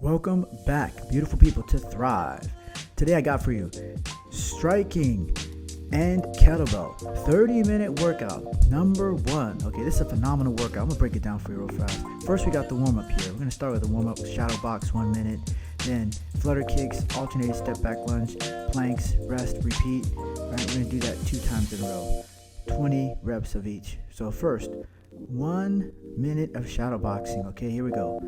Welcome back, beautiful people, to Thryve. Today I got for you striking and kettlebell 30-minute workout number 1. Okay, this is a phenomenal workout. I'm gonna break it down for you real fast. First, we got the warm-up here. We're gonna start with the warm-up, shadow box 1 minute, then flutter kicks, alternated step back lunge, planks, rest, repeat. All right, we're gonna do that 2 times in a row, 20 reps of each. So first, 1 minute of shadow boxing. Okay, here we go.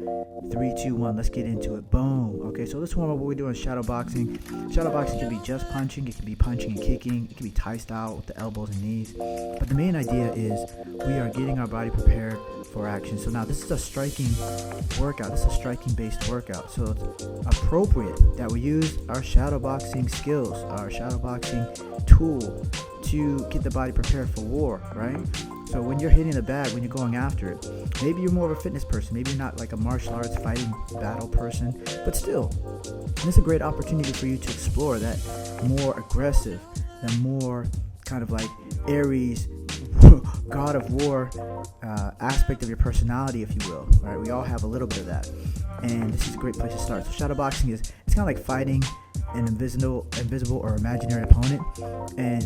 3, 2, 1. Let's get into it. Boom. Okay, so let's warm up what we're doing. Shadow boxing. Shadow boxing can be just punching. It can be punching and kicking. It can be Thai style with the elbows and knees. But the main idea is we are getting our body prepared for action. So now this is a striking workout. This is a striking based workout. So it's appropriate that we use our shadow boxing skills, our shadow boxing tool to get the body prepared for war, right? So when you're hitting the bag, when you're going after it, maybe you're more of a fitness person, maybe you're not like a martial arts fighting battle person, but still, it's a great opportunity for you to explore that more aggressive, the more kind of like Aries, God of War aspect of your personality, if you will, right? We all have a little bit of that, and this is a great place to start. So shadow boxing it's kind of like fighting an invisible or imaginary opponent, and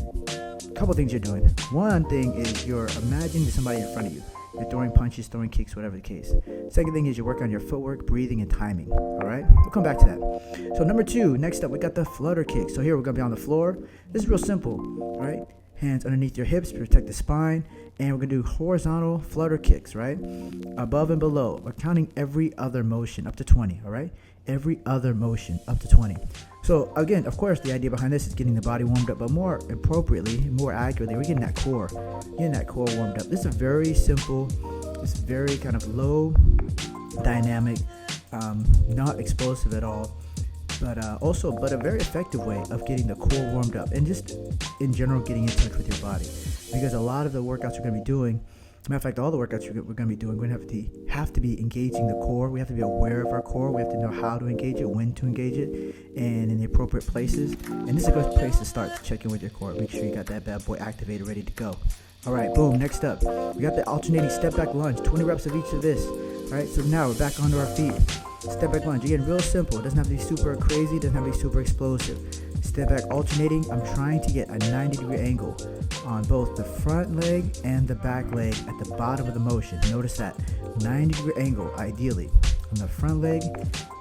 couple things you're doing. One thing is you're imagining somebody in front of you. You're throwing punches, throwing kicks, whatever the case. Second thing is you're working on your footwork, breathing, and timing. All right? We'll come back to that. So number 2, next up, we got the flutter kick. So here we're going to be on the floor. This is real simple. All right? Hands underneath your hips, protect the spine. And we're going to do horizontal flutter kicks, right? Above and below. We're counting every other motion up to 20, all right? Every other motion up to 20. So again, of course, the idea behind this is getting the body warmed up, but more appropriately, more accurately, we're getting that core warmed up. This is a very simple, it's very kind of low dynamic, not explosive at all, but a very effective way of getting the core warmed up and just in general getting in touch with your body. Because a lot of the workouts we're going to be doing, matter of fact, all the workouts we're going to be doing, we're going to have to be engaging the core. We have to be aware of our core. We have to know how to engage it, when to engage it, and in the appropriate places. And this is a good place to start to check in with your core. Make sure you got that bad boy activated, ready to go. All right, boom. Next up, we got the alternating step back lunge. 20 reps of each of this. All right, so now we're back onto our feet. Step back lunge. Again, real simple. It doesn't have to be super crazy. It doesn't have to be super explosive. Step back alternating. I'm trying to get a 90-degree angle on both the front leg and the back leg at the bottom of the motion. Notice that 90-degree angle, ideally, on the front leg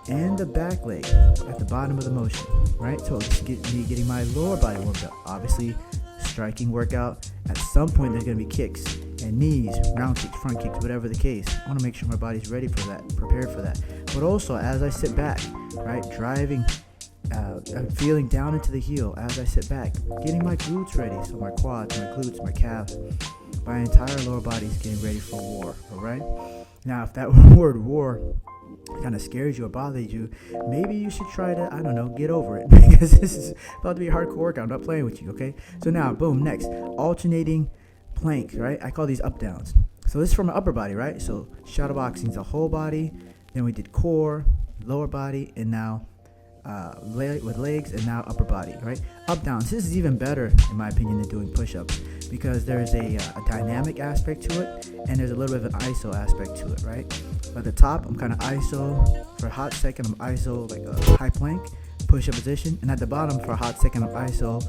and the back leg at the bottom of the motion, right? So it's me getting my lower body warmed up. Obviously, striking workout. At some point, there's going to be kicks and knees, round kicks, front kicks, whatever the case. I want to make sure my body's ready for that, prepared for that. But also, as I sit back, right, driving, I'm feeling down into the heel as I sit back, getting my glutes ready. So my quads, my glutes, my calves, my entire lower body is getting ready for war. All right. Now, if that word war kind of scares you or bothers you, maybe you should try to, get over it, because this is about to be a hardcore workout. I'm not playing with you. Okay. So now, boom. Next, alternating plank. Right. I call these up downs. So this is from my upper body. Right. So shadow boxing is a whole body. Then we did core, lower body, and now with legs, and now upper body, right? Up downs. This is even better, in my opinion, than doing push-ups, because there's a dynamic aspect to it, and there's a little bit of an ISO aspect to it, right? At the top, I'm kind of ISO. For a hot second, I'm ISO like a high plank, push-up position, and at the bottom, for a hot second, I'm ISO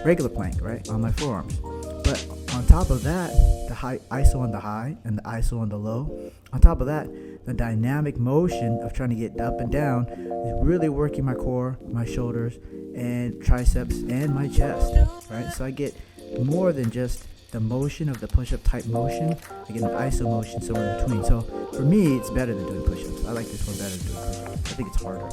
regular plank, right, on my forearms. But on top of that, the high ISO on the high and the ISO on the low. On top of that, the dynamic motion of trying to get up and down is really working my core, my shoulders, and triceps, and my chest, right? So I get more than just the motion of the push-up type motion. I get an ISO motion somewhere in between. So for me, it's better than doing push-ups. I like this one better than doing push-ups. I think it's harder.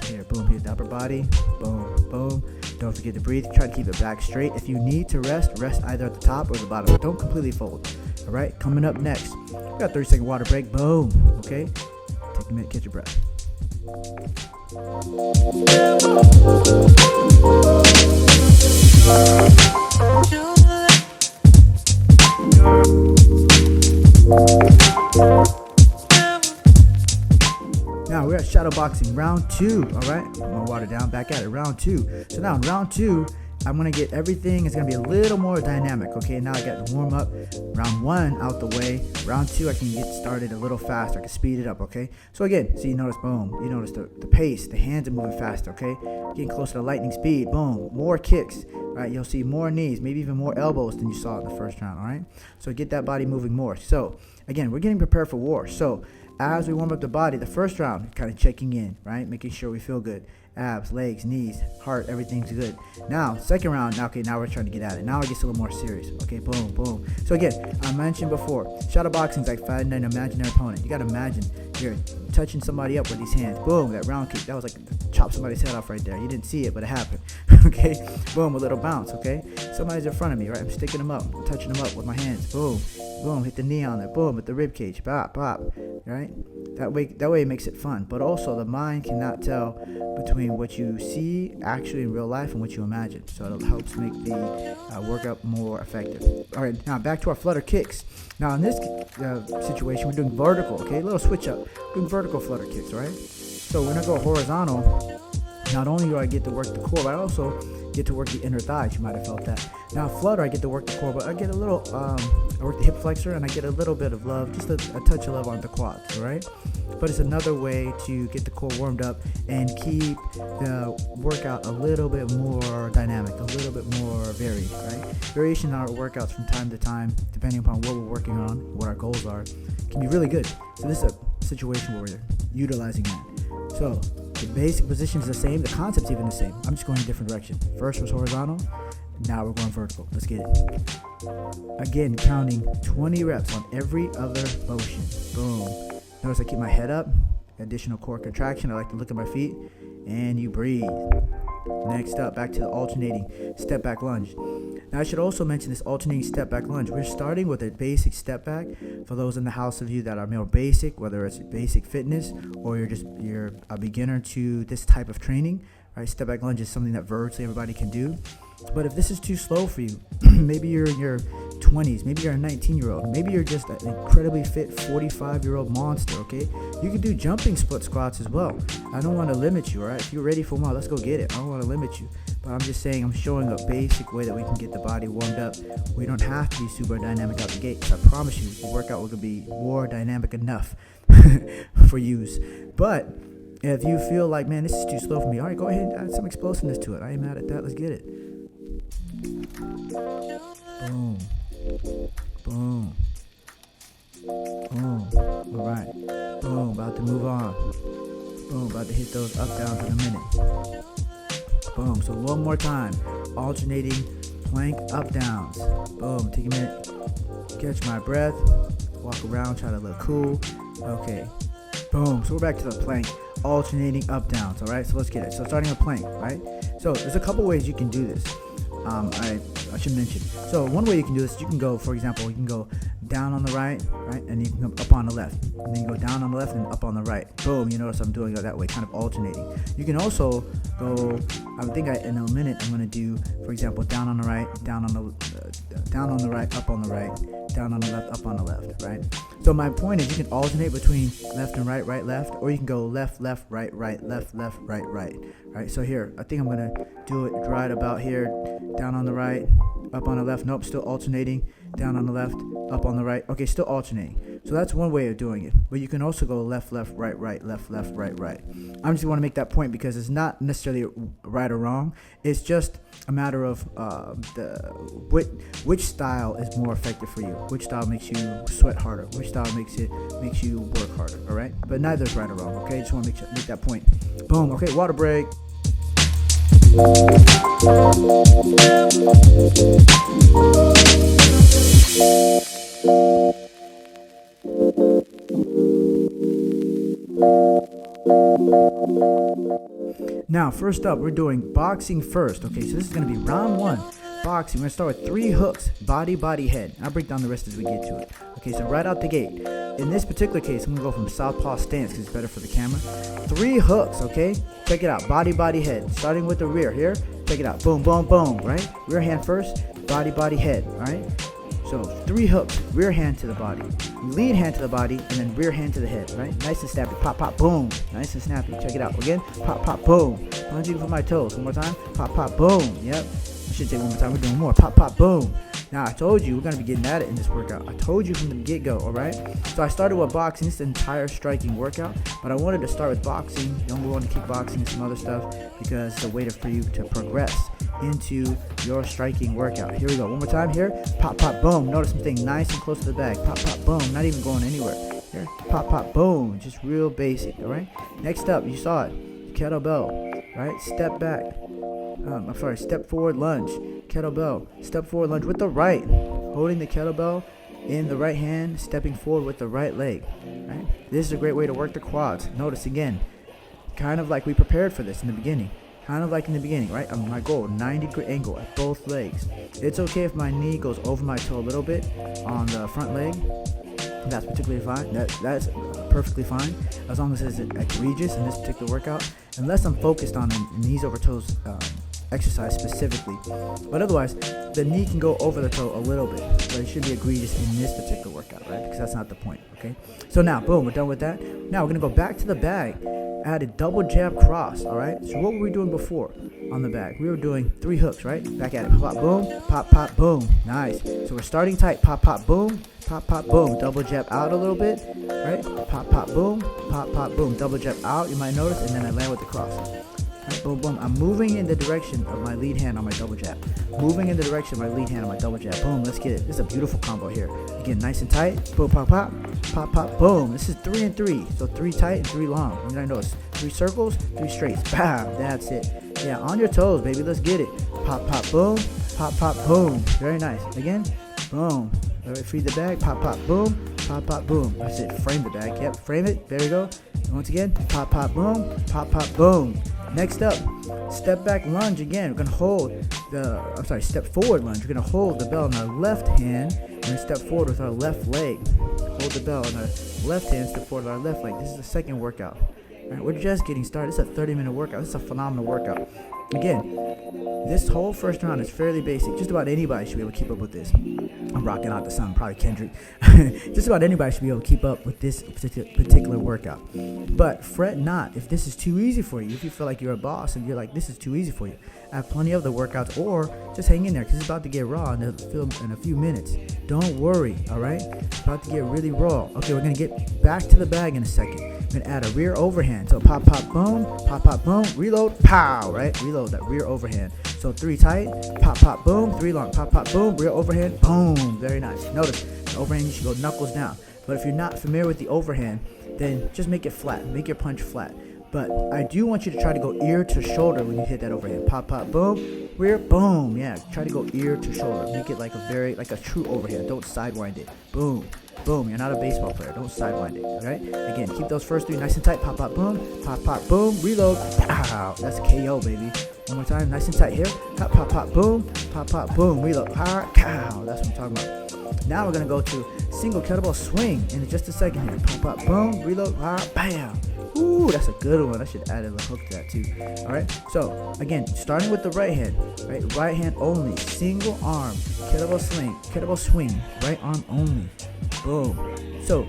So here, boom, hit the upper body, boom, boom. Don't forget to breathe. Try to keep it back straight. If you need to rest either at the top or the bottom. Don't completely fold. All right, coming up next, we got a 30-second water break. Boom. Okay, take a minute, catch your breath. Now we're at shadow boxing round 2. All right, I'm gonna water down, back at it, round 2. So now in round 2, I'm gonna get everything is gonna be a little more dynamic. Okay, now I got the warm up, round 1 out the way. Round 2, I can get started a little faster. I can speed it up. Okay, so again, so you notice, boom, you notice the pace, the hands are moving faster. Okay, getting closer to lightning speed. Boom, more kicks. Right, you'll see more knees, maybe even more elbows than you saw in the first round. All right, so get that body moving more. So again, we're getting prepared for war. So as we warm up the body, the first round, kind of checking in, right, making sure we feel good. Abs, legs, knees, heart, everything's good. Now, second round, now we're trying to get at it. Now it gets a little more serious. Okay, boom, boom. So again, I mentioned before, shadow boxing is like fighting an imaginary opponent. You gotta imagine you're touching somebody up with these hands. Boom, that round kick, that was like chop somebody's head off right there. You didn't see it, but it happened. Okay, boom, a little bounce. Okay, somebody's in front of me, right? I'm sticking them up, touching them up with my hands. Boom, boom, hit the knee on it. Boom, with the rib cage. Bop, bop. Right? That way it makes it fun. But also the mind cannot tell between what you see actually in real life and what you imagine. So it helps make the workout more effective. All right, now back to our flutter kicks. Now in this situation, we're doing vertical. Okay, a little switch up. Doing vertical flutter kicks, right? So when I go horizontal, not only do I get to work the core, but I also get to work the inner thighs. You might have felt that. Now flutter, I get to work the core, but I get a little, I work the hip flexor, and I get a little bit of love, just a touch of love on the quads, all right? But it's another way to get the core warmed up and keep the workout a little bit more dynamic, a little bit more varied, right? Variation in our workouts from time to time, depending upon what we're working on, what our goals are, can be really good. So this is a situation where we're utilizing that. So the basic position is the same, the concept's even the same. I'm just going in a different direction. First was horizontal, now we're going vertical. Let's get it. Again, counting 20 reps on every other motion. Boom. Notice I keep my head up, additional core contraction. I like to look at my feet, and you breathe. Next up, back to the alternating step back lunge. Now I should also mention this alternating step back lunge. We're starting with a basic step back. For those in the house of you that are more basic, whether it's basic fitness or you're a beginner to this type of training, right? Step back lunge is something that virtually everybody can do. But if this is too slow for you, maybe you're in your 20s, maybe you're a 19-year-old, maybe you're just an incredibly fit 45-year-old monster, okay? You can do jumping split squats as well. I don't want to limit you, all right? If you're ready for more, let's go get it. I don't want to limit you. But I'm just saying I'm showing a basic way that we can get the body warmed up. We don't have to be super dynamic out the gate. I promise you, the workout will be more dynamic enough for use. But if you feel like, man, this is too slow for me, all right, go ahead and add some explosiveness to it. I ain't mad at that. Let's get it. Boom. Boom. Boom. All right. Boom. About to move on. Boom. About to hit those up downs in a minute. Boom. So one more time. Alternating plank up downs. Boom. Take a minute. Catch my breath. Walk around. Try to look cool. Okay. Boom. So we're back to the plank. Alternating up downs. All right. So let's get it. So starting a plank. Right. So there's a couple ways you can do this. I should mention. So one way you can do this, you can go, for example, you can go down on the right, and you can come up on the left, and then you go down on the left and up on the right. Boom, you notice I'm doing it that way, kind of alternating. You can also go, I think in a minute I'm going to do, for example, down on the right, down on the right, up on the right, down on the left, up on the left, right? So my point is you can alternate between left and right, right, left, or you can go left, left, right, right, left, left, right, right. Right, so here, I think I'm going to do it right about here, down on the right, up on the left. Nope, still alternating, down on the left, up on the right. Okay, still alternating. So that's one way of doing it. But you can also go left, left, right, right, left, left, right, right. I just want to make that point because it's not necessarily right or wrong. It's just a matter of which style is more effective for you. Which style makes you sweat harder. Which style makes you work harder. All right, but neither is right or wrong. Okay, just want to make that point. Boom. Okay, water break. Now, first up, we're doing boxing first. Okay, so this is going to be round 1. Boxing. We're going to start with 3 hooks, body, body, head. I'll break down the rest as we get to it. Okay, so right out the gate. In this particular case, I'm going to go from southpaw stance because it's better for the camera. 3 hooks, okay? Check it out. Body, body, head. Starting with the rear here. Check it out. Boom, boom, boom, right? Rear hand first, body, body, head, right? So 3 hooks, rear hand to the body, lead hand to the body, and then rear hand to the head, right? Nice and snappy. Pop, pop, boom. Nice and snappy. Check it out. Again, pop, pop, boom. Plunging for my toes. One more time. Pop, pop, boom. Yep. I should say one more time. We're doing more. Pop, pop, boom. Now, I told you we're going to be getting at it in this workout. I told you from the get-go, all right? So I started with boxing. This is the entire striking workout, but I wanted to start with boxing, then move on to kickboxing and some other stuff because it's a way for you to progress into your striking workout. Here we go. One more time here. Pop, pop, boom. Notice something nice and close to the bag. Pop, pop, boom. Not even going anywhere. Here. Pop, pop, boom. Just real basic, all right? Next up, you saw it. Kettlebell, right? Step back. Step forward lunge. Kettlebell. Step forward lunge with the right. Holding the kettlebell in the right hand, stepping forward with the right leg. Right? This is a great way to work the quads. Notice again, kind of like we prepared for this in the beginning. Right? My goal, 90-degree angle at both legs. It's okay if my knee goes over my toe a little bit on the front leg. That's particularly fine. That's perfectly fine as long as it's egregious in this particular workout. Unless I'm focused on a knees over toes exercise specifically. But otherwise, the knee can go over the toe a little bit, but it should be egregious in this particular workout, right? Because that's not the point, okay? So now, boom, we're done with that. Now we're gonna go back to the bag. Add a double jab cross, all right? So what were we doing before on the bag? We were doing 3 hooks, right? Back at it, pop, pop, boom, pop, pop, boom. Nice. So we're starting tight, pop, pop, boom, pop, pop, boom. Double jab out a little bit, right? Pop, pop, boom, pop, pop, boom. Double jab out, you might notice, and then I land with the cross. Right, boom, boom. I'm moving in the direction of my lead hand on my double jab. Moving in the direction of my lead hand on my double jab. Boom, let's get it. This is a beautiful combo here. Again, nice and tight. Boom, pop, pop, pop, pop, boom. This is 3 and 3. So 3 tight and 3 long. You might notice 3 circles, 3 straights. Bam, that's it. Yeah, on your toes, baby. Let's get it. Pop, pop, boom. Pop, pop, boom. Very nice. Again, boom. All right, free the bag. Pop, pop, boom. Pop, pop, boom. That's it. Frame the bag. Yep, frame it. There we go. And once again, pop, pop, boom. Pop, pop, boom. Next up, step back lunge again. We're gonna hold step forward lunge. We're gonna hold the bell in our left hand and then step forward with our left leg. Hold the bell in our left hand, step forward with our left leg. This is the second workout. All right, we're just getting started. It's a 30-minute workout. This is a phenomenal workout. Again, this whole first round is fairly basic. Just about anybody should be able to keep up with this. I'm rocking out the sun, probably Kendrick. Just about anybody should be able to keep up with this particular workout. But fret not if this is too easy for you. If you feel like you're a boss and you're like, this is too easy for you, I have plenty of the workouts, or just hang in there because it's about to get raw in a few minutes. Don't worry, all right? It's about to get really raw. Okay, we're going to get back to the bag in a second. We're going to add a rear overhand. So pop, pop, boom, reload, pow, right? Reload that rear overhand. So 3 tight, pop, pop, boom, 3 long, pop, pop, boom, rear overhand, boom. Very nice. Notice the overhand, you should go knuckles down. But if you're not familiar with the overhand, then just make it flat. Make your punch flat. But I do want you to try to go ear to shoulder when you hit that overhand. Pop, pop, boom, rear, boom. Yeah, try to go ear to shoulder. Make it like a true overhand. Don't sidewind it. Boom, boom. You're not a baseball player. Don't sidewind it. All right. Again, keep those first 3 nice and tight. Pop, pop, boom, reload. Pow. That's KO, baby. One more time, nice and tight here. Pop, pop, boom, reload. Power, cow. That's what I'm talking about. Now we're gonna go to single kettlebell swing in just a second here. Pop, pop, boom, reload, power, bam. Ooh, that's a good one. I should add a hook to that too. All right. So again, starting with the right hand, right? Right hand only. Single arm kettlebell swing. Right arm only. Boom. So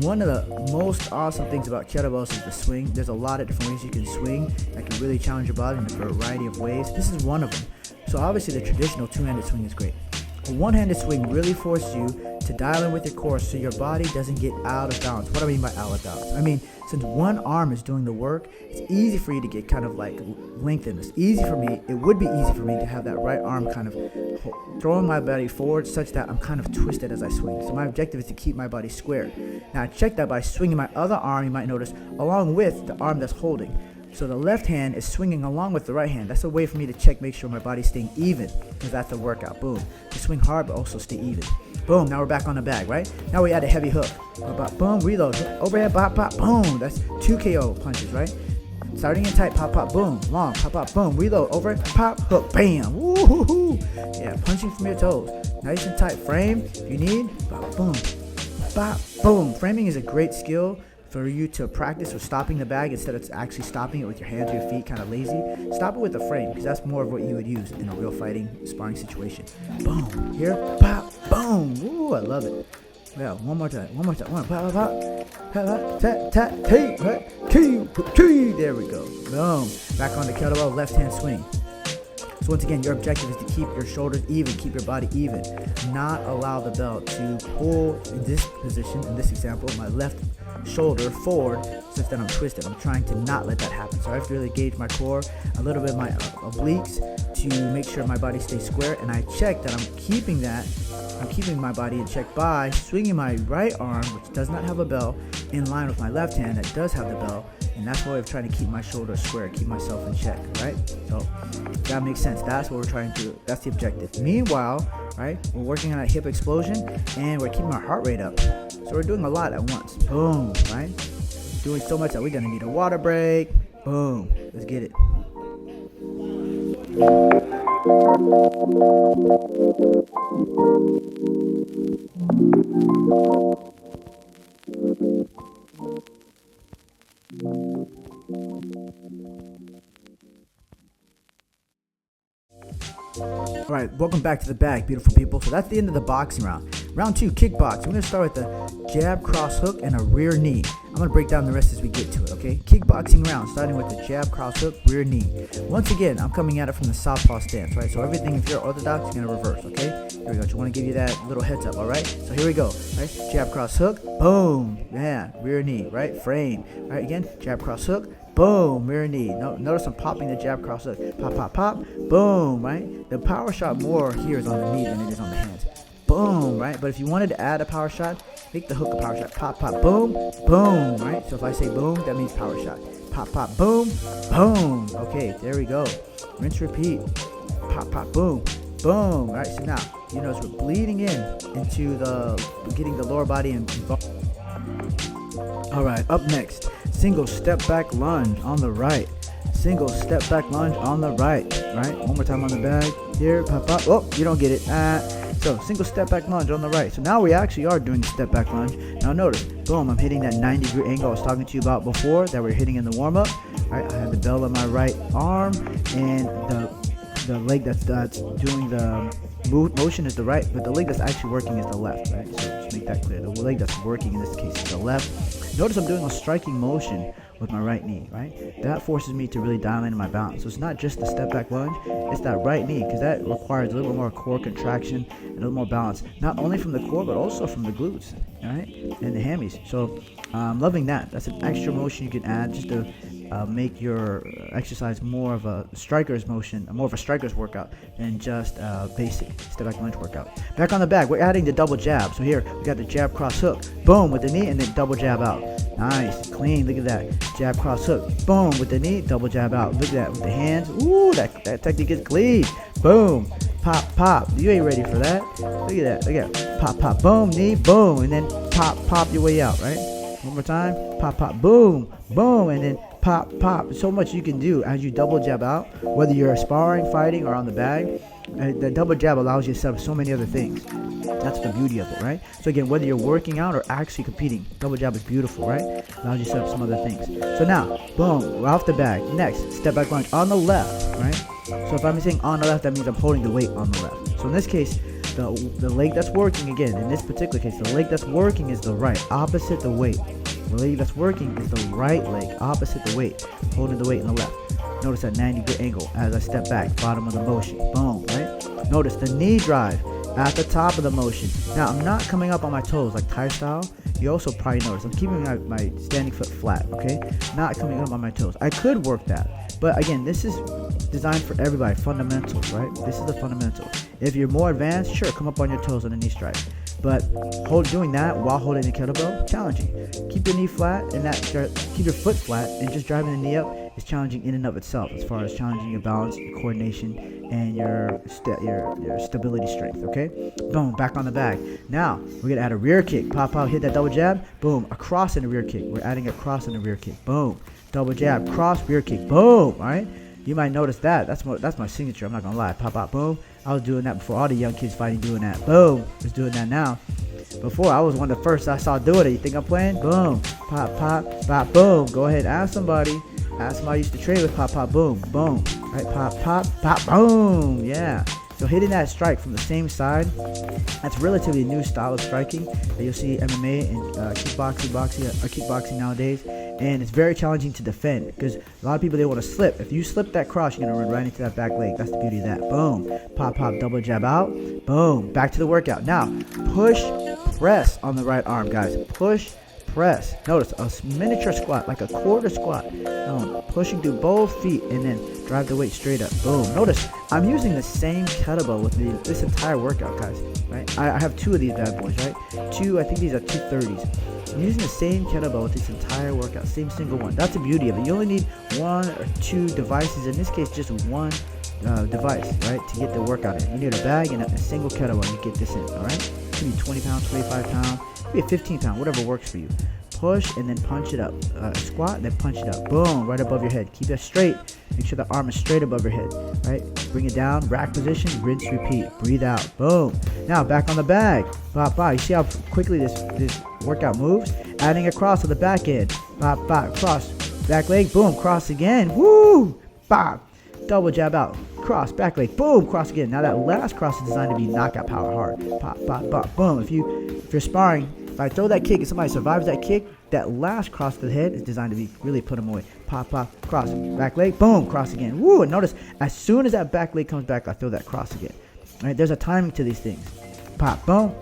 one of the most awesome things about kettlebells is the swing. There's a lot of different ways you can swing that can really challenge your body in a variety of ways. This is one of them. So obviously the traditional 2-handed swing is great. A 1-handed swing really forces you to dial in with your core so your body doesn't get out of balance. What do I mean by out of balance? I mean, since one arm is doing the work, it's easy for you to get kind of like lengthened. It would be easy for me to have that right arm kind of throwing my body forward such that I'm kind of twisted as I swing. So my objective is to keep my body squared. Now I check that by swinging my other arm, you might notice, along with the arm that's holding. So the left hand is swinging along with the right hand. That's a way for me to make sure my body's staying even, because that's the workout. Boom. You swing hard, but also stay even. Boom. Now we're back on the bag, right? Now we add a heavy hook. Boom. Reload. Overhead. Pop, pop. Boom. That's 2 KO punches, right? Starting in tight. Pop, pop. Boom. Long. Pop, pop. Boom. Reload. Overhead. Pop. Hook. Bam. Woo-hoo-hoo. Yeah. Punching from your toes. Nice and tight. Frame if you need. Bop, boom. Bop, boom. Framing is a great skill for you to practice with stopping the bag instead of actually stopping it with your hands or your feet, kind of lazy. Stop it with a frame, because that's more of what you would use in a real fighting, sparring situation. Boom. Here. Pop. Boom. Ooh, I love it. Yeah, one more time. Pop, pop, pop. Pop, pop. Tap, tap, key. There we go. Boom. Back on the kettlebell, left hand swing. So once again, your objective is to keep your shoulders even, keep your body even, not allow the belt to pull in this position, in this example, my left shoulder forward such that I'm twisted. I'm trying to not let that happen. So I have to really gauge my core, a little bit of my obliques to make sure my body stays square, and I check that I'm keeping my body in check by swinging my right arm, which does not have a bell, in line with my left hand that does have the bell, and that's why I'm trying to keep my shoulders square, keep myself in check, right? So that makes sense. That's what we're trying to do. That's the objective. Meanwhile, right, we're working on a hip explosion and we're keeping our heart rate up. So we're doing a lot at once. Boom, right? Doing so much that we're gonna need a water break. Boom. Let's get it. Alright, welcome back to the bag, beautiful people. So that's the end of the boxing round. Round 2, kickbox. We're going to start with the jab, cross hook, and a rear knee. I'm going to break down the rest as we get to it, okay? Kickboxing round, starting with the jab, cross hook, rear knee. Once again, I'm coming at it from the southpaw stance, right? So everything, if you're orthodox, you're going to reverse, okay? Here we go. Just want to give you that little heads up, alright? So here we go, right? Jab, cross hook, boom. Yeah, rear knee, right? Frame. Alright, again, jab, cross hook, boom, rear knee. Notice I'm popping the jab, cross hook. Pop, pop, pop, boom, right? The power shot more here is on the knee than it is on the hands. Boom, right? But if you wanted to add a power shot, make the hook a power shot. Pop, pop, boom, boom, right? So if I say boom, that means power shot. Pop, pop, boom, boom. Okay, there we go. Rinse, repeat. Pop, pop, boom, boom. Right, so now, you notice we're bleeding into getting the lower body involved. All right, up next, single step back lunge on the right. Single step back lunge on the right. One more time on the bag. Here, pop, pop. Oh, you don't get it. So single step back lunge on the right. So now we actually are doing the step back lunge. Now notice, boom, I'm hitting that 90-degree angle I was talking to you about before that we're hitting in the warm-up. Right, I have the bell on my right arm, and the leg that's doing the motion is the right, but the leg that's actually working is the left, right? So just make that clear. The leg that's working in this case is the left. Notice I'm doing a striking motion with my right knee, right? That forces me to really dial in my balance. So it's not just the step back lunge, it's that right knee, because that requires a little more core contraction and a little more balance, not only from the core but also from the glutes, right? And the hammies. So I'm loving that. That's an extra motion you can add just to make your exercise more of a striker's motion, more of a striker's workout than just basic step back lunge workout. Back on the bag, we're adding the double jab. So here we got the jab, cross hook, boom with the knee, and then double jab out. Nice, clean. Look at that. Jab, cross hook, boom with the knee, double jab out. Look at that with the hands. Ooh, that technique is clean. Boom, pop, pop. You ain't ready for that. Look at that. Look at that. Pop, pop, boom, knee, boom, and then pop, pop your way out. Right. One more time. Pop, pop, boom, boom, and then pop, pop. So much you can do as you double jab out, whether you're sparring, fighting, or on the bag. The double jab allows you to set up so many other things. That's the beauty of it, right? So again, whether you're working out or actually competing, double jab is beautiful, right? Allows you to set up some other things. So now, boom, we're off the bag. Next, step back lunge on the left, right? So if I'm saying on the left, that means I'm holding the weight on the left. So in this case, the leg that's working, again, in this particular case, the leg that's working is the right, opposite the weight. The leg that's working is the right leg, opposite the weight, holding the weight in the left. Notice that 90-degree angle as I step back, bottom of the motion, boom, right? Notice the knee drive at the top of the motion. Now, I'm not coming up on my toes like Thai style. You also probably notice I'm keeping my standing foot flat, okay? Not coming up on my toes. I could work that, but again, this is designed for everybody, fundamentals, right? This is the fundamental. If you're more advanced, sure, come up on your toes on the knee strike. But doing that while holding the kettlebell, challenging. Keep your knee flat and keep your foot flat, and just driving the knee up is challenging in and of itself, as far as challenging your balance, your coordination, and your stability strength. Okay, boom, back on the bag. Now we're gonna add a rear kick. Pop out, hit that double jab, boom, a cross and a rear kick. We're adding a cross and a rear kick. Boom, double jab, cross, rear kick. Boom. All right. You might notice that. That's my signature. I'm not gonna lie. Pop out, boom. I was doing that before all the young kids fighting doing that. Boom. Was doing that now. Before, I was one of the first I saw doing it. You think I'm playing? Boom. Pop, pop, pop, boom. Go ahead, ask somebody. Ask somebody used to train with pop, pop, boom, boom. Right, pop, pop, pop, boom. Yeah. So hitting that strike from the same side, that's relatively new style of striking that you'll see MMA and kickboxing nowadays. and it's very challenging to defend because a lot of people, they want to slip. If you slip that cross, you're gonna run right into that back leg. That's the beauty of that. Boom, pop, double jab out, boom, back to the workout. Now push press on the right arm, guys. Push press. Notice a miniature squat, like a quarter squat. Pushing through both feet and then drive the weight straight up. Boom. Notice I'm using the same kettlebell with this entire workout, guys. Right? I have 2 of these bad boys, right? I think these are 230s. I'm using the same kettlebell with this entire workout, same single one. That's the beauty of it. You only need 1 or 2 devices. In this case, just one device, right, to get the workout in. You need a bag and a single kettlebell. You get this in, all right? It could be 20 pounds, 25 pounds, maybe a 15 pound, whatever works for you. Push and then punch it up. Squat and then punch it up. Boom, right above your head. Keep that straight. Make sure the arm is straight above your head, right? Bring it down, rack position, rinse, repeat. Breathe out. Boom. Now back on the bag. Bop, bop. You see how quickly this workout moves? Adding a cross on the back end. Bop, bop, cross. Back leg, boom, cross again. Woo! Bop. Double jab out. Cross, back leg, boom, cross again. Now that last cross is designed to be knockout power hard. Pop, pop, pop, boom. If you're sparring, if I throw that kick and somebody survives that kick, that last cross to the head is designed to be really put them away. Pop, pop, cross, back leg, boom, cross again. Woo! And notice, as soon as that back leg comes back, I throw that cross again. All right, there's a timing to these things. Pop, boom,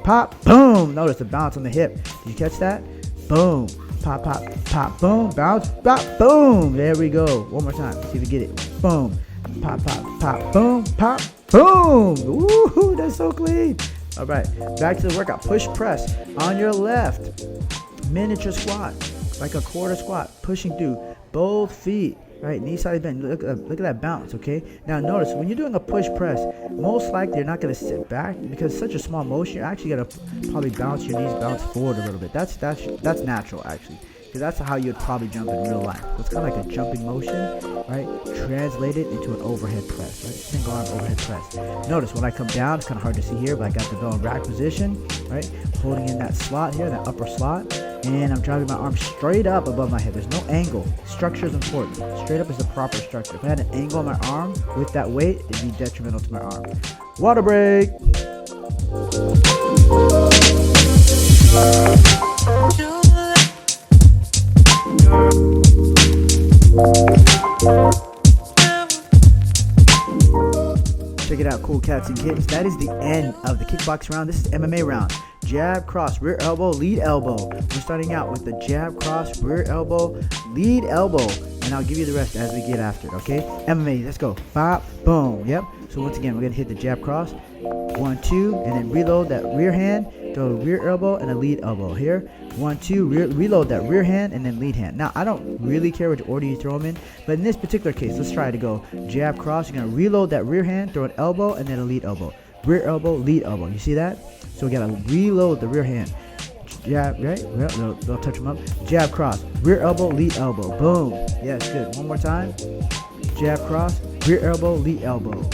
Notice the bounce on the hip. Did you catch that? Boom. Pop, pop, pop, boom, bounce, pop, boom. There we go. One more time. See if we get it. Boom. Pop, pop, pop, boom, pop, boom. Woohoo, that's so clean. All right, back to the workout. Push press on your left. Miniature squat, like a quarter squat, pushing through both feet. Right, knee side bend. Look at that bounce. Okay. Now notice when you're doing a push press, most likely you're not gonna sit back because it's such a small motion. You're actually gonna probably bounce your knees, bounce forward a little bit. That's natural actually, because that's how you'd probably jump in real life. So it's kind of like a jumping motion, right? Translated into an overhead press, right? Single arm overhead press. Notice when I come down, it's kind of hard to see here, but I got the bell in rack position, right? Holding in that slot here, that upper slot. And I'm driving my arm straight up above my head. There's no angle. Structure is important. Straight up is the proper structure. If I had an angle on my arm with that weight, it'd be detrimental to my arm. Water break. Check it out, cool cats and kittens. That is the end of the kickbox round. This is MMA round. Jab, cross, rear elbow, lead elbow. We're starting out with the jab, cross, rear elbow, lead elbow. And I'll give you the rest as we get after it, okay? MMA, let's go. Bop, boom, yep. So once again, we're going to hit the jab, cross. 1, 2, and then reload that rear hand. Throw rear elbow and a lead elbow here. 1, 2, reload that rear hand and then lead hand. Now, I don't really care which order you throw them in, but in this particular case, let's try to go jab, cross. You're going to reload that rear hand, throw an elbow, and then a lead elbow. Rear elbow, lead elbow. You see that? So we got to reload the rear hand. Jab, right? Well, they'll touch them up. Jab, cross. Rear elbow, lead elbow. Boom. Yes, good. One more time. Jab, cross. Rear elbow, lead elbow.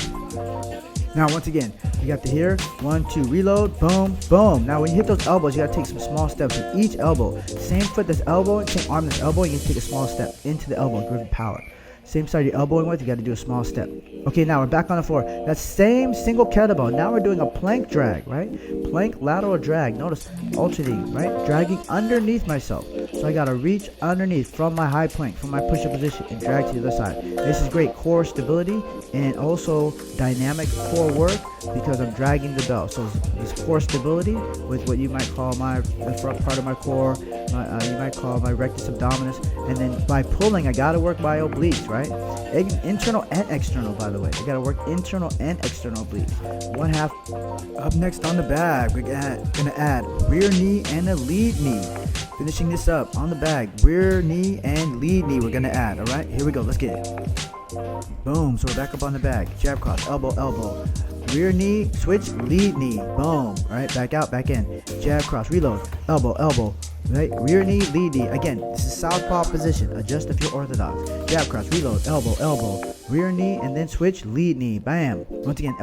Now, once again, you got to here. 1, 2, reload. Boom, boom. Now, when you hit those elbows, you got to take some small steps with each elbow. Same foot that's elbowing, same arm that's elbowing. You can take a small step into the elbow, give it power. Same side you're elbowing with, you got to do a small step. Okay, now we're back on the floor. That same single kettlebell. Now we're doing a plank drag, right? Plank lateral drag. Notice alternating, right? Dragging underneath myself. So I got to reach underneath from my high plank, from my push-up position, and drag to the other side. This is great core stability and also dynamic core work because I'm dragging the bell. So this core stability with what you might call the front part of my core, you might call my rectus abdominis, and then by pulling, I got to work my obliques, right? Internal and external, by the way. I got to work internal and external obliques. 1/2. Up next on the bag, we're gonna add rear knee and a lead knee. Finishing this up on the bag, rear knee and lead knee we're gonna add. All right, here we go. Let's get it. Boom. So we're back up on the bag. Jab, cross, elbow, elbow. Rear knee, switch, lead knee. Boom. All right, back out, back in. Jab, cross, reload. Elbow, elbow. Right, rear knee, lead knee. Again, this is southpaw position. Adjust if you're orthodox. Jab, cross, reload. Elbow, elbow. Rear knee, and then switch, lead knee. Bam. Once again,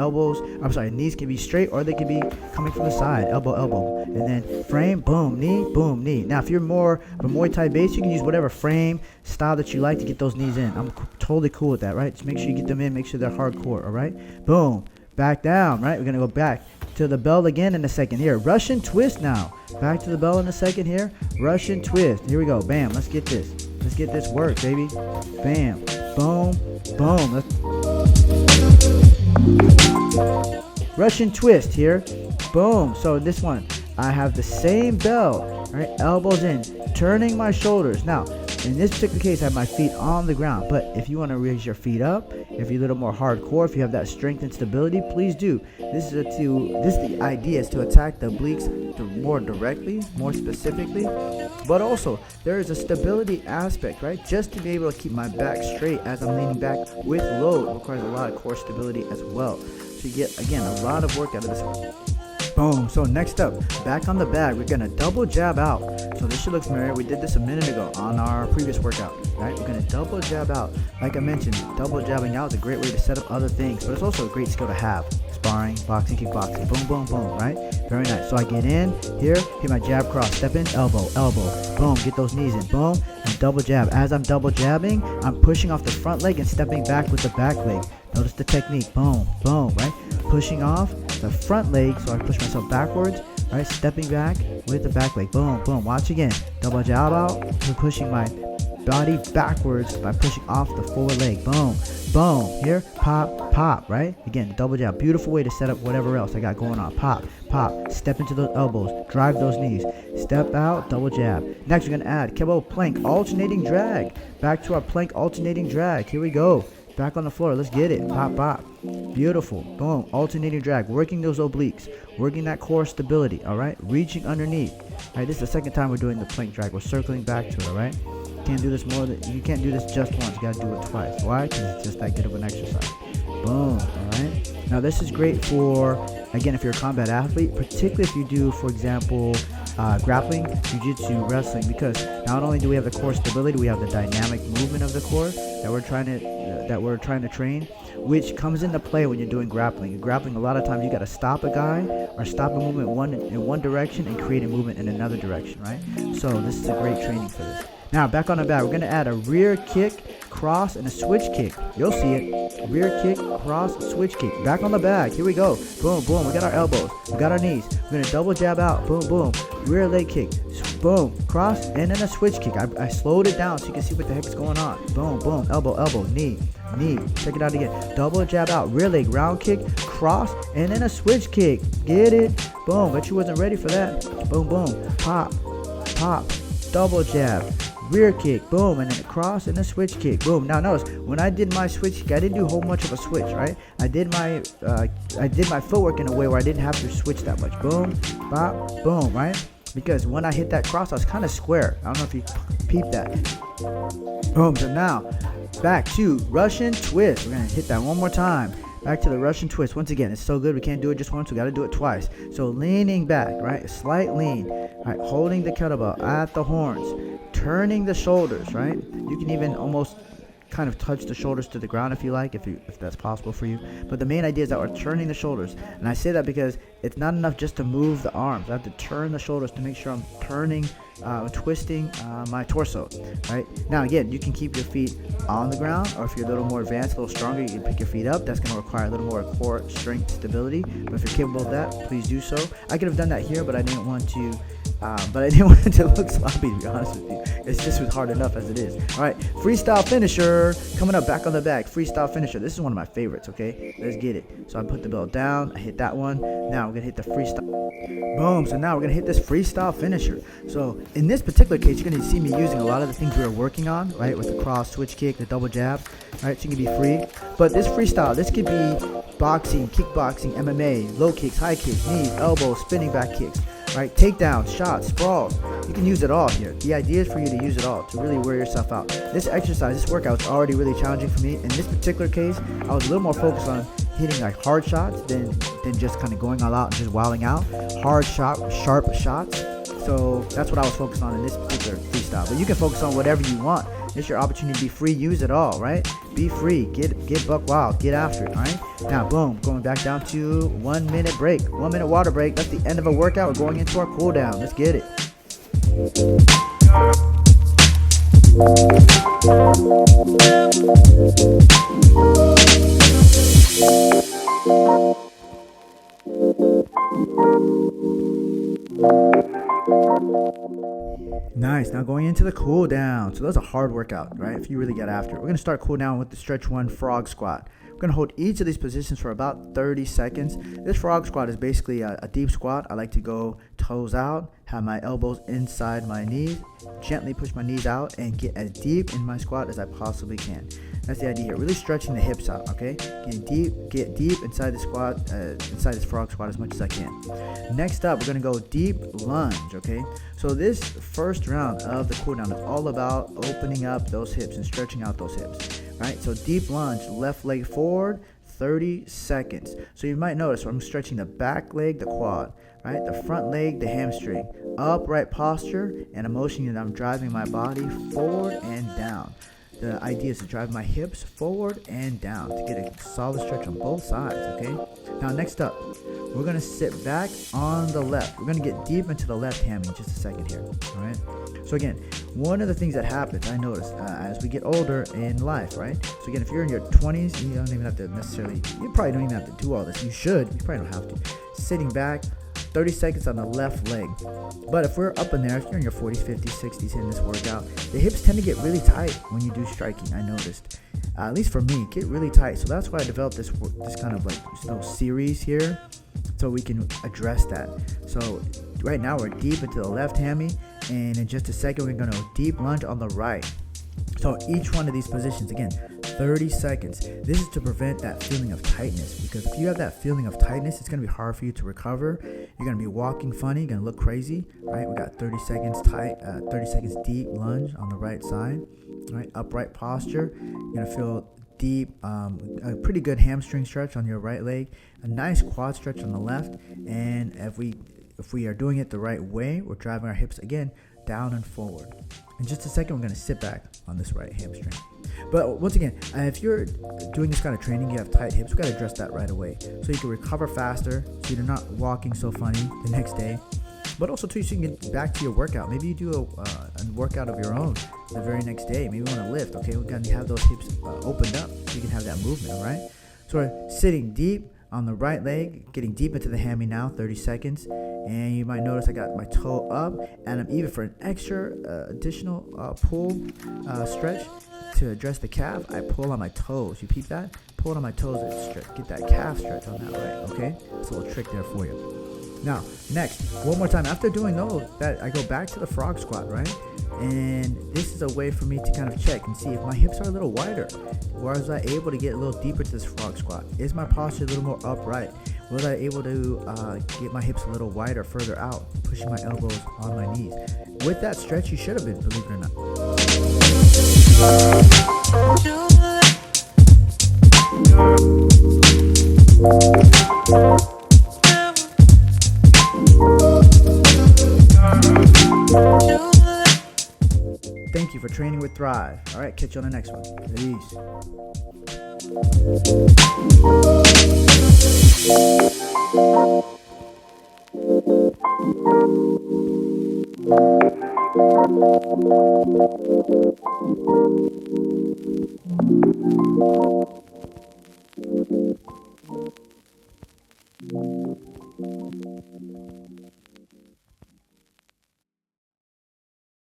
knees can be straight or they can be coming from the side. Elbow, elbow. And then frame, boom, knee. Now, if you're more of a Muay Thai base, you can use whatever frame style that you like to get those knees in. I'm totally cool with that, right? Just make sure you get them in. Make sure they're hardcore, all right? Boom. Back down, right? We're going to go back to the bell again in a second here. Russian twist now. Back to the bell in a second here. Russian twist. Here we go. Bam. Let's get this. Let's get this work, baby. Bam, boom, boom. Russian twist here. Boom. So this one, I have the same bell, right? Elbows in, turning my shoulders. Now, in this particular case, I have my feet on the ground. But if you want to raise your feet up, if you're a little more hardcore, if you have that strength and stability, please do. The idea is to attack the obliques more directly, more specifically. But also, there is a stability aspect, right? Just to be able to keep my back straight as I'm leaning back with load requires a lot of core stability as well. So you get, again, a lot of work out of this one. Boom. So next up, back on the bag, we're gonna double jab out. So this should look familiar. We did this a minute ago on our previous workout, right? We're gonna double jab out. Like I mentioned, double jabbing out is a great way to set up other things, but it's also a great skill to have. Sparring, boxing, kickboxing, boom, boom, boom, right? Very nice. So I get in here, hit my jab cross, step in, elbow, elbow, boom, get those knees in, boom, and double jab. As I'm double jabbing, I'm pushing off the front leg and stepping back with the back leg. Notice the technique, boom, boom, right? Pushing off the front leg, so I push myself backwards, right? Stepping back with the back leg, boom, boom. Watch again, double jab out, pushing my body backwards by pushing off the forward leg, boom, boom. Here, pop, pop, right? Again, double jab, beautiful way to set up whatever else I got going on. Pop, pop, step into those elbows, drive those knees, step out, double jab. Next, we're gonna add kettlebell plank, alternating drag. Back to our plank alternating drag. Here we go. Back on the floor, let's get it. Pop, pop. Beautiful. Boom. Alternating drag. Working those obliques. Working that core stability. All right. Reaching underneath. All right. This is the second time we're doing the plank drag. We're circling back to it. All right. You can't do this you can't do this just once. You gotta do it twice. Why? Because it's just that good of an exercise. Boom. All right. Now this is great for, again, if you're a combat athlete, particularly if you do, for example, grappling, jiu-jitsu, wrestling, because not only do we have the core stability, we have the dynamic movement of the core that we're trying to train, which comes into play when you're doing grappling. Grappling, a lot of times you got to stop a guy or stop a movement in one direction and create a movement in another direction, right? So this is a great training for this. Now back on the back, we're going to add a rear kick, cross, and a switch kick. You'll see it. Rear kick, cross, switch kick. Back on the back. Here we go. Boom, boom. We got our elbows. We got our knees. We're going to double jab out. Boom, boom. Rear leg kick. Boom. Cross, and then a switch kick. I slowed it down so you can see what the heck is going on. Boom, boom. Elbow, elbow, knee, knee. Check it out again. Double jab out. Rear leg, round kick, cross, and then a switch kick. Get it? Boom. Bet you wasn't ready for that. Boom, boom. Pop, pop. Double jab. Rear kick, boom, and then a cross and a switch kick, boom. Now notice when I did my switch kick, I didn't do a whole much of a switch, right? I did my footwork in a way where I didn't have to switch that much. Boom, bop, boom, right? Because when I hit that cross, I was kind of square. I don't know if you peeped that. Boom. So now back to Russian twist. We're gonna hit that one more time. Back to the Russian twist. Once again, it's so good. We can't do it just once. We got to do it twice. So leaning back, right? A slight lean. All right. Holding the kettlebell at the horns. Turning the shoulders, right? You can even almost kind of touch the shoulders to the ground if you like, if that's possible for you. But the main idea is that we're turning the shoulders. And I say that because it's not enough just to move the arms. I have to turn the shoulders to make sure I'm turning, twisting my torso, right? Now again, you can keep your feet on the ground, or if you're a little more advanced, a little stronger, you can pick your feet up. That's going to require a little more core strength stability. But if you're capable of that, please do so. I could have done that here, but I didn't want to look sloppy, to be honest with you. It's just hard enough as it is. All right, freestyle finisher coming up. Back on the back, freestyle finisher. This is one of my favorites. Okay, let's get it. So I put the belt down, I hit that one. Now we're gonna hit the freestyle. Boom. So now we're gonna hit this freestyle finisher. So in this particular case, you're gonna see me using a lot of the things we were working on, right? With the cross, switch kick, the double jab, right? So you can be free. But this freestyle, this could be boxing, kickboxing, MMA, low kicks, high kicks, knees, elbows, spinning back kicks. Right, takedowns, shots, sprawls. You can use it all here. The idea is for you to use it all to really wear yourself out. This exercise, this workout is already really challenging for me. In this particular case, I was a little more focused on hitting like hard shots than just kind of going all out and just wilding out. Hard shot, sharp shots. So that's what I was focused on in this particular freestyle. But you can focus on whatever you want. It's your opportunity to be free. Use it all, right? Be free. Get buck wild. Get after it, all right? Now, boom. Going back down to 1 minute break. 1 minute water break. That's the end of a workout. We're going into our cool down. Let's get it. Nice. Now going into to the cool down. So that's a hard workout, right? If you really get after it. We're going to start cool down with the stretch 1 frog squat. We're going to hold each of these positions for about 30 seconds. This frog squat is basically a deep squat. I like to go toes out, have my elbows inside my knees, gently push my knees out, and get as deep in my squat as I possibly can. That's the idea here. Really stretching the hips out, okay? Get deep inside the squat, inside this frog squat as much as I can. Next up, we're gonna go deep lunge, okay? So this first round of the cool down is all about opening up those hips and stretching out those hips, right? So deep lunge, left leg forward, 30 seconds. So you might notice I'm stretching the back leg, the quad, right? The front leg, the hamstring. Upright posture, and I'm motioning that I'm driving my body forward and down. The idea is to drive my hips forward and down to get a solid stretch on both sides, okay? Now next up, we're gonna sit back on the left. We're gonna get deep into the left hammy in just a second here, all right? So again, one of the things that happens, I notice, as we get older in life, right? So again, if you're in your 20s, you don't even have to necessarily, you probably don't even have to do all this. You should, you probably don't have to. Sitting back, 30 seconds on the left leg. But if we're up in there, if you're in your 40s, 50s, 60s in this workout, the hips tend to get really tight when you do striking, I noticed. At least for me, get really tight. So that's why I developed this kind of like series here, so we can address that. So right now we're deep into the left hammy, and in just a second we're gonna deep lunge on the right. So each one of these positions, again, 30 seconds. This is to prevent that feeling of tightness, because if you have that feeling of tightness, it's going to be hard for you to recover. You're going to be walking funny, you're going to look crazy, right? We got 30 seconds tight, 30 seconds deep lunge on the right side, right? Upright posture. You're going to feel deep, a pretty good hamstring stretch on your right leg, a nice quad stretch on the left, and if we are doing it the right way, we're driving our hips again down and forward. In just a second, we're going to sit back on this right hamstring. But once again, if you're doing this kind of training, you have tight hips, we got to address that right away so you can recover faster, so you're not walking so funny the next day. But also too, so you can get back to your workout. Maybe you do a workout of your own the very next day. Maybe you want to lift. Okay, we're going to have those hips opened up so you can have that movement. All right. So we're sitting deep on the right leg, getting deep into the hammy now, 30 seconds. And you might notice I got my toe up, and I'm even for an extra additional pull stretch to address the calf. I pull on my toes. You peep that? Pull on my toes and get that calf stretch on that leg. Okay, it's a little trick there for you. Now, next, one more time. After doing those, I go back to the frog squat, right? And this is a way for me to kind of check and see if my hips are a little wider. Was I able to get a little deeper to this frog squat? Is my posture a little more upright? Was I able to get my hips a little wider, further out, pushing my elbows on my knees? With that stretch, you should have been, believe it or not. Thank you for training with Thryve. All right, catch you on the next one. Peace.